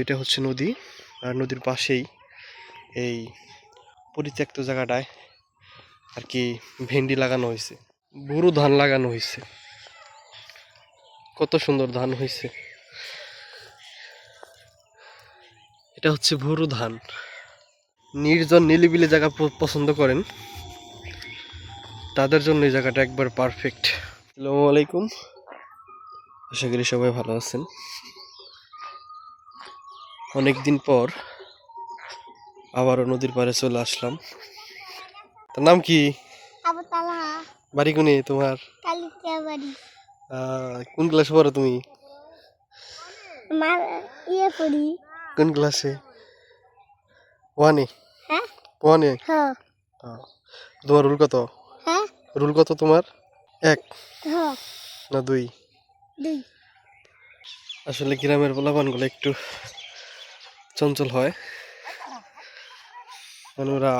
এটা হচ্ছে নদী, আর নদীর পাশেই এই পরিত্যক্ত জায়গাটায় আর কি ভেন্ডি লাগানো হয়েছে, বোরো ধান লাগানো হয়েছে। কত সুন্দর ধান হয়েছে। এটা হচ্ছে বোরো ধান। নির্জন নিলিবিলি জায়গা পছন্দ করেন তাদের জন্য এই জায়গাটা একবার পারফেক্ট। আসসালামু আলাইকুম, আশা করি সবাই ভালো আছেন। অনেকদিন পর আবারও নদীর পাড়ে চলে আসলাম। তার নাম কি? বাড়ি কোনে তোমার? কোন ক্লাসে পড়ো তুমি? কোন ক্লাসে? ওয়ানে? ওয়ানে? তোমার রুল কত? রুল কত তোমার? 1 না 2? আসলে গ্রামের পোলাপানগুলো একটু চঞ্চল হয়, মানে ওরা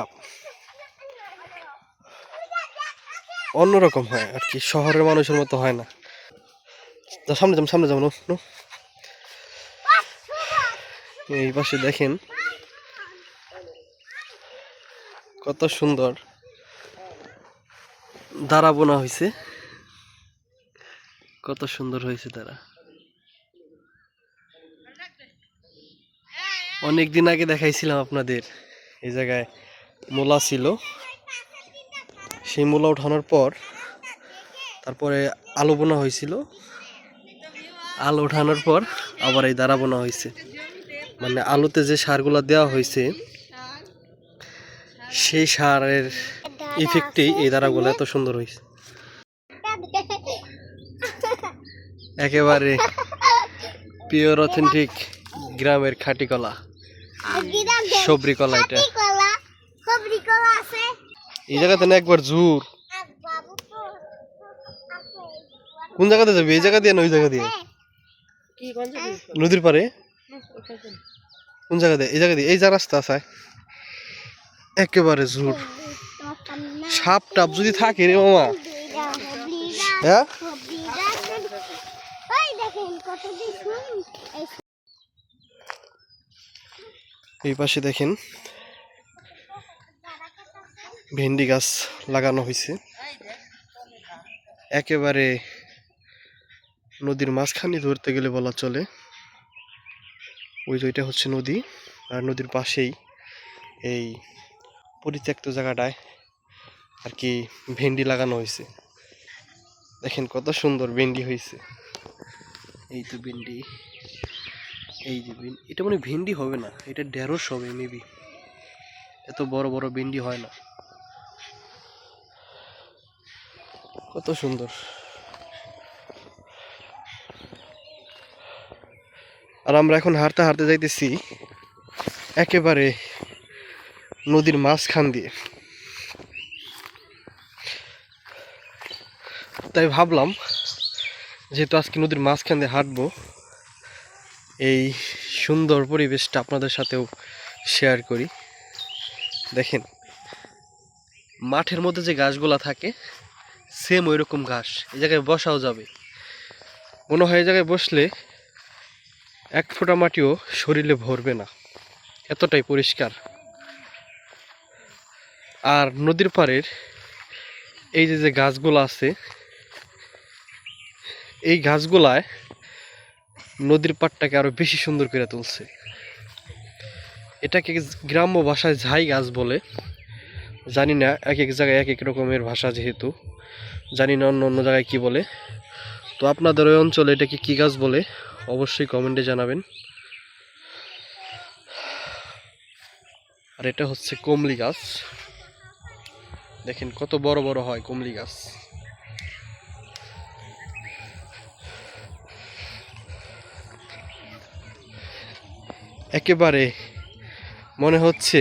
অন্যরকম হয় আর কি, শহরের মানুষের মতো হয় না। সামনে যাও, সামনে যাও। এই পাশে দেখেন কত সুন্দর দাঁড়া বোনা হয়েছে, কত সুন্দর হয়েছে তারা। অনেকদিন আগে দেখাইছিলাম আপনাদের, এই জায়গায় মূলা ছিল, সেই মূলা উঠানোর পর তারপরে আলু বোনা হয়েছিল, আলু উঠানোর পর আবার এই দাঁড়া বোনা হয়েছে। মানে আলুতে যে সারগুলা দেওয়া হয়েছে সেই সারের ইফেক্টেই এই দাঁড়াগুলো এত সুন্দর হয়েছে। একেবারে পিওর অথেন্টিক গ্রামের খাঁটি কলা, সবরি কলা। এটা এই জায়গাতে না একবার জোর। কোন জায়গাতে যাবে? এই জায়গা দিয়ে না ওই জায়গা দিয়ে? নদীর পারে কোন জায়গা দিয়ে? এই জায়গা দিয়ে, এই যা রাস্তা আছে একেবারে জোর। সাপ টাপ যদি থাকে রে মামা, হ্যাঁ এই পাশে দেখেন ভেন্ডি গাছ লাগানো হয়েছে, একেবারে নদীর মাঝখানে ধরতে গেলে বলা চলে। ওই যে ওইটা হচ্ছে নদী, আর নদীর পাশেই এই পরিত্যক্ত জায়গাটায় আর কি ভেন্ডি লাগানো হয়েছে। দেখেন কত সুন্দর ভেন্ডি হয়েছে। এই তো ভেন্ডি, এই যে এটা মানে ভেন্ডি হবে না, এটা ঢেঁড়স হবে মেবি, এত বড় বড় ভেন্ডি হয় না। কত সুন্দর। আর আমরা এখন হাঁটতে হাঁটতে যাইতেছি একেবারে নদীর মাঝখান দিয়ে। তাই ভাবলাম যেহেতু আজকে নদীর মাঝখান দিয়ে হাঁটবো, এই সুন্দর পরিবেশটা আপনাদের সাথেও শেয়ার করি। দেখেন মাঠের মধ্যে যে ঘাসগুলা থাকে সেম ওই রকম ঘাস, এই জায়গায় বসাও যাবে। মনে হয় এই জায়গায় বসলে 1 ফোঁটা মাটিও শরীরে ভরবে না, এতটাই পরিষ্কার। আর নদীর পাড়ের এই যে যে গাছগুলো আছে, এই গাছগুলায় নদীর পাড়টাকে আরো বেশি সুন্দর করে তুলছে। এটাকে গ্রাম্য ভাষায় ঝাই গাছ বলে, জানি না, এক এক জায়গায় এক এক রকমের ভাষা, যেহেতু জানি না অন্য অন্য জায়গায় কি বলে। তো আপনাদের ওই অঞ্চলে এটাকে কি গাছ বলে অবশ্যই কমেন্টে জানাবেন। আর এটা হচ্ছে কমলি গাছ, দেখেন কত বড় বড় হয় কমলি গাছ। একেবারে মনে হচ্ছে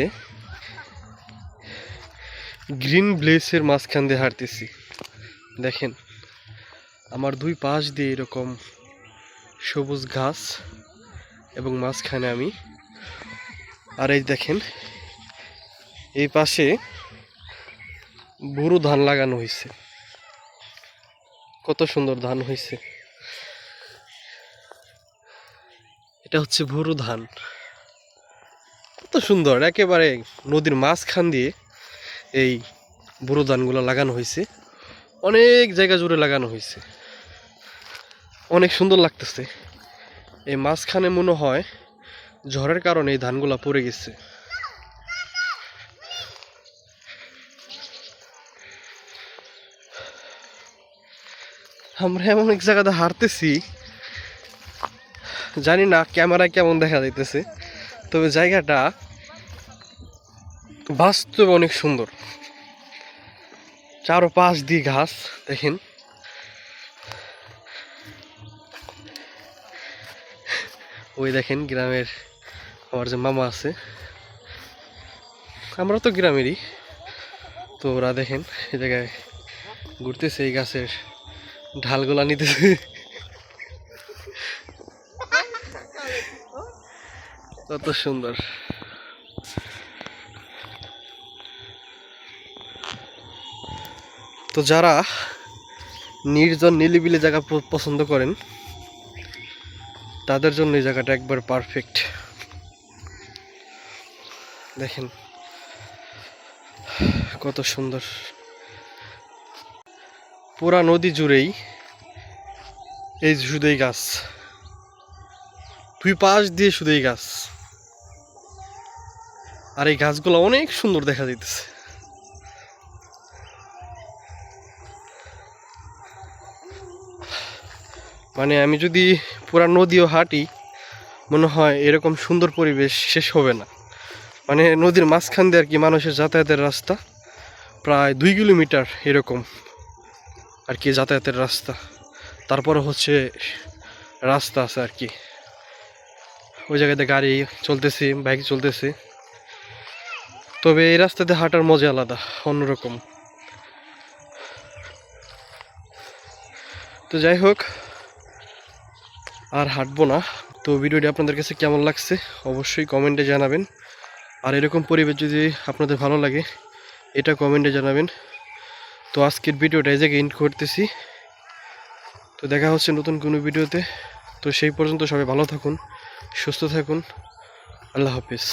গ্রিন ব্লেসের মাঝখান দিয়ে হাঁটতেছি। দেখেন আমার দুই পাশ দিয়ে এরকম সবুজ ঘাস এবং মাঝখানে আমি। আর এই দেখেন এই পাশে বোরো ধান লাগানো হয়েছে, কত সুন্দর ধান হয়েছে। এটা হচ্ছে ভুরু ধান। কত সুন্দর, একেবারে নদীর মাঝখান দিয়ে এই ভুরু ধানগুলো লাগানো হয়েছে। অনেক জায়গা জুড়ে লাগানো হয়েছে, অনেক সুন্দর লাগতেছে। এই মাঝখানে মনে হয় ঝড়ের কারণে এই ধানগুলা পড়ে গেছে। আমরা এমন এক জায়গাতে হাঁটতেছি, জানি না ক্যামেরায় কেমন দেখা যাইতেছে, তবে জায়গাটা বাস্তবে অনেক সুন্দর। চারপাশ দিয়ে ঘাস দেখেন। ওই দেখেন গ্রামের আমার যে মামা আছে, আমরা তো গ্রামেরই, তো ওরা দেখেন এই জায়গায় ঘুরতেছে, এই গাছের ঢালগুলা নিতেছে। কত সুন্দর। তো যারা নির্জন নিলিবিলি জায়গা পছন্দ করেন তাদের জন্য এই জায়গাটা একবার পারফেক্ট। দেখেন কত সুন্দর, পুরা নদী জুড়েই এই শুধুই গাছ, দুই পাশ দিয়ে শুধুই গাছ, আর এই গাছগুলো অনেক সুন্দর দেখা যাইতেছে। মানে আমি যদি পুরা নদীও হাঁটি, মনে হয় এরকম সুন্দর পরিবেশ শেষ হবে না। মানে নদীর মাঝখান দিয়ে আর কি মানুষের যাতায়াতের রাস্তা, প্রায় 2 কিলোমিটার এরকম আর কি যাতায়াতের রাস্তা। তারপরে হচ্ছে রাস্তা আছে আর কি, ওই জায়গাতে গাড়ি চলতেছে, বাইক চলতেছে। তবে এই রাস্তাতে হাঁটার মজা আলাদা, অন্যরকম। তো যাই হোক, আর হাঁটবো না। তো ভিডিওটি আপনাদের কাছে কেমন লাগছে অবশ্যই কমেন্টে জানাবেন। আর এরকম পরিবেশ যদি আপনাদের ভালো লাগে, এটা কমেন্টে জানাবেন। তো আজকের ভিডিওটা এই জায়গায় এন্ড করতেছি। তো দেখা হচ্ছে নতুন কোনো ভিডিওতে। তো সেই পর্যন্ত সবাই ভালো থাকুন, সুস্থ থাকুন। আল্লাহ হাফিজ।